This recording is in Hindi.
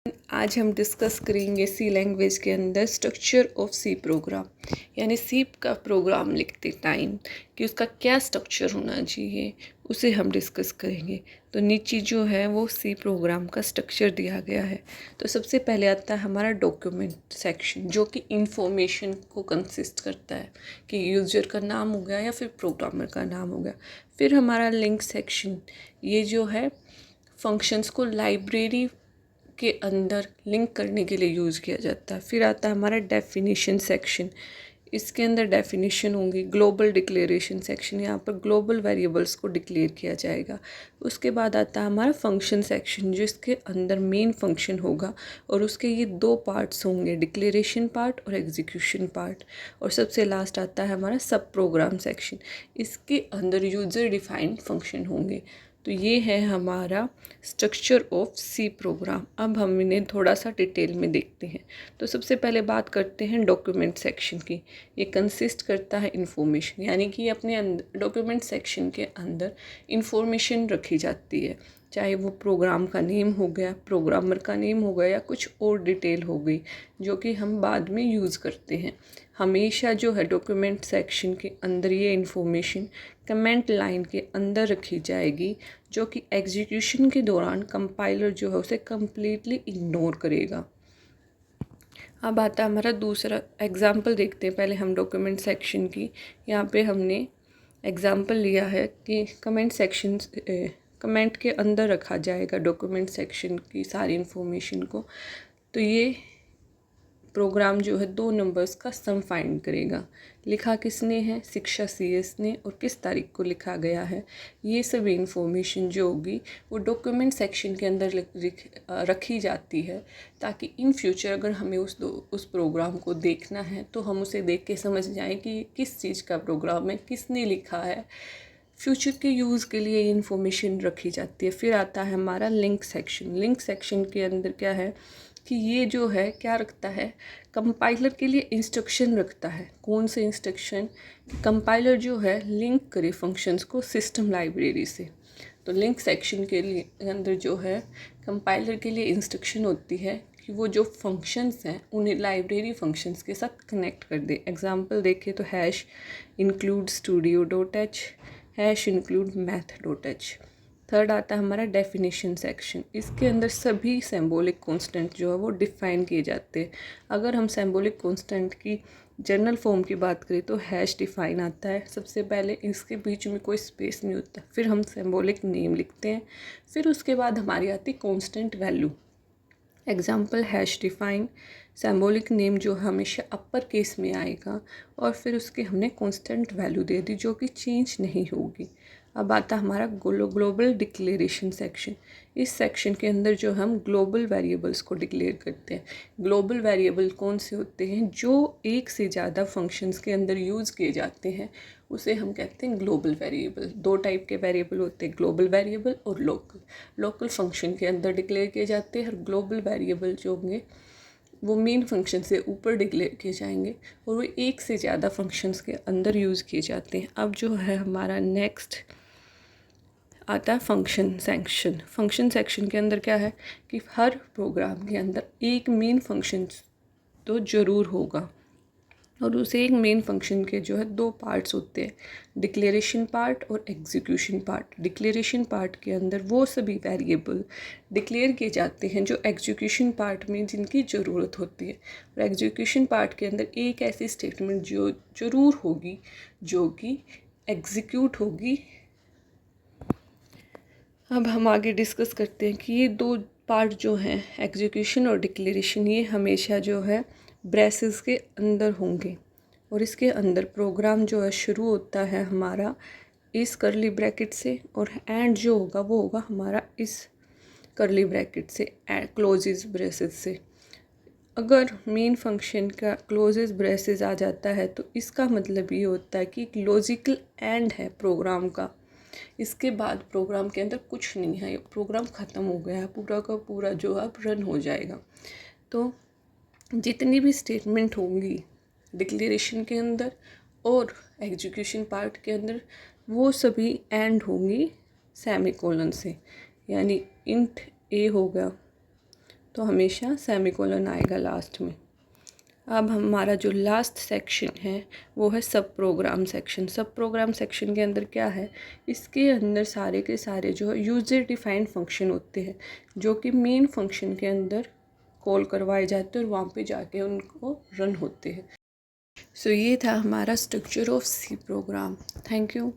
आज हम डिस्कस करेंगे सी लैंग्वेज के अंदर स्ट्रक्चर ऑफ सी प्रोग्राम, यानी सी का प्रोग्राम लिखते टाइम कि उसका क्या स्ट्रक्चर होना चाहिए उसे हम डिस्कस करेंगे। तो नीचे जो है वो सी प्रोग्राम का स्ट्रक्चर दिया गया है। तो सबसे पहले आता है हमारा डॉक्यूमेंट सेक्शन, जो कि इंफॉर्मेशन को कंसिस्ट करता है कि यूज़र का नाम हो गया या फिर प्रोग्रामर का नाम हो गया। फिर हमारा लिंक सेक्शन, ये जो है फंक्शंस को लाइब्रेरी के अंदर लिंक करने के लिए यूज़ किया जाता है। फिर आता है हमारा डेफिनेशन सेक्शन, इसके अंदर डेफिनेशन होंगी। ग्लोबल डिक्लेरेशन सेक्शन, यहाँ पर ग्लोबल वेरिएबल्स को डिक्लेयर किया जाएगा। उसके बाद आता है हमारा फंक्शन सेक्शन, जिसके अंदर मेन फंक्शन होगा और उसके ये दो पार्ट्स होंगे, डिक्लेरेशन पार्ट और एग्जीक्यूशन पार्ट। और सबसे लास्ट आता है हमारा सब प्रोग्राम सेक्शन, इसके अंदर यूज़र डिफाइंड फंक्शन होंगे। तो ये है हमारा स्ट्रक्चर ऑफ सी प्रोग्राम। अब हम इन्हें थोड़ा सा डिटेल में देखते हैं। तो सबसे पहले बात करते हैं डॉक्यूमेंट सेक्शन की। ये कंसिस्ट करता है इंफॉर्मेशन, यानी कि अपने अंदर डॉक्यूमेंट सेक्शन के अंदर इंफॉर्मेशन रखी जाती है, चाहे वो प्रोग्राम का नेम हो गया, प्रोग्रामर का नेम हो गया, या कुछ और डिटेल हो गई जो कि हम बाद में यूज़ करते हैं। हमेशा जो है डॉक्यूमेंट सेक्शन के अंदर ये इंफॉर्मेशन कमेंट लाइन के अंदर रखी जाएगी, जो कि एग्जीक्यूशन के दौरान कंपाइलर जो है उसे कम्प्लीटली इग्नोर करेगा। अब आता है हमारा दूसरा एग्जाम्पल, देखते हैं पहले हम डॉक्यूमेंट सेक्शन की। यहाँ पे हमने एग्जाम्पल लिया है कि कमेंट के अंदर रखा जाएगा डॉक्यूमेंट सेक्शन की सारी इंफॉर्मेशन को। तो ये प्रोग्राम जो है 2 नंबर्स का सम फाइंड करेगा। लिखा किसने है? शिक्षा CS ने, और किस तारीख को लिखा गया है। ये सभी इंफॉर्मेशन जो होगी वो डॉक्यूमेंट सेक्शन के अंदर रखी जाती है, ताकि इन फ्यूचर अगर हमें उस प्रोग्राम को देखना है तो हम उसे देख के समझ जाएं कि किस चीज़ का प्रोग्राम है, किसने लिखा है। फ्यूचर के यूज़ के लिए इन्फॉर्मेशन रखी जाती है। फिर आता है हमारा लिंक सेक्शन। लिंक सेक्शन के अंदर क्या है कि ये जो है क्या रखता है, कंपाइलर के लिए इंस्ट्रक्शन रखता है। कौन से इंस्ट्रक्शन? कंपाइलर जो है लिंक करे फंक्शंस को सिस्टम लाइब्रेरी से। तो लिंक सेक्शन के लिए अंदर जो है कंपाइलर के लिए इंस्ट्रक्शन होती है कि वो जो फंक्शंस हैं उन्हें लाइब्रेरी फंक्शंस के साथ कनेक्ट कर दे। एग्जांपल देखें तो hash include studio dot H, hash include math dot H. Third आता है हमारा डेफिनेशन सेक्शन। इसके अंदर सभी सिंबॉलिक कांस्टेंट जो है वो डिफाइन किए जाते हैं। अगर हम सिंबॉलिक कांस्टेंट की जनरल फॉर्म की बात करें तो हैश डिफाइन आता है सबसे पहले, इसके बीच में कोई स्पेस नहीं होता। फिर हम सिंबॉलिक नेम लिखते हैं, फिर उसके बाद हमारी आती constant value. Example hash define, symbolic name जो हमेशा अपर केस में आएगा, और फिर उसके हमने कांस्टेंट वैल्यू दे दी जो कि चेंज नहीं होगी। अब आता हमारा ग्लोबल डिक्लेरेशन सेक्शन। इस सेक्शन के अंदर जो हम ग्लोबल वेरिएबल्स को डिक्लेयर करते हैं। ग्लोबल वेरिएबल कौन से होते हैं? जो एक से ज़्यादा फंक्शंस के अंदर यूज़ किए जाते हैं उसे हम कहते हैं ग्लोबल वेरिएबल। 2 टाइप के वेरिएबल होते हैं, ग्लोबल वेरिएबल और लोकल। लोकल फंक्शन के अंदर डिक्लेयर किए जाते हैं, और ग्लोबल वेरिएबल जो होंगे वो मेन फंक्शन से ऊपर डिक्लेयर किए जाएंगे, और वो एक से ज़्यादा फंक्शंस के अंदर यूज़ किए जाते हैं। अब जो है हमारा नेक्स्ट आता है फंक्शन सेक्शन। फंक्शन सेक्शन के अंदर क्या है कि हर प्रोग्राम के अंदर एक मेन फंक्शन तो ज़रूर होगा, और उसे एक मेन फंक्शन के जो है 2 पार्ट्स होते हैं, डिक्लेरेशन पार्ट और एग्जीक्यूशन पार्ट। डिक्लेरेशन पार्ट के अंदर वो सभी वेरिएबल डिक्लेयर किए जाते हैं जो एग्जीक्यूशन पार्ट में जिनकी ज़रूरत होती है, और एग्जीक्यूशन पार्ट के अंदर एक ऐसी स्टेटमेंट जो ज़रूर होगी जो कि एग्जीक्यूट होगी। अब हम आगे डिस्कस करते हैं कि ये 2 पार्ट जो हैं एग्जीक्यूशन और डिक्लेरेशन, ये हमेशा जो है ब्रेसेस के अंदर होंगे, और इसके अंदर प्रोग्राम जो है शुरू होता है हमारा इस करली ब्रैकेट से, और एंड जो होगा वो होगा हमारा इस करली ब्रैकेट से, क्लोजेस ब्रेसेस से। अगर मेन फंक्शन का क्लोजेस ब्रेसेस आ जाता है तो इसका मतलब ये होता है कि एक लॉजिकल एंड है प्रोग्राम का। इसके बाद प्रोग्राम के अंदर कुछ नहीं है, प्रोग्राम ख़त्म हो गया है, पूरा का पूरा जो अब रन हो जाएगा। तो जितनी भी स्टेटमेंट होंगी डिक्लेरेशन के अंदर और एग्जीक्यूशन पार्ट के अंदर, वो सभी एंड होंगी सेमीकोलन से, यानी इंट ए होगा तो हमेशा सेमीकोलन आएगा लास्ट में। अब हमारा जो लास्ट सेक्शन है वो है सब प्रोग्राम सेक्शन। सब प्रोग्राम सेक्शन के अंदर क्या है, इसके अंदर सारे के सारे जो है यूज़र डिफाइंड फंक्शन होते हैं, जो कि मेन फंक्शन के अंदर कॉल करवाए जाते हैं और वहाँ पे जाके उनको रन होते हैं। सो ये था हमारा structure of C program. Thank you.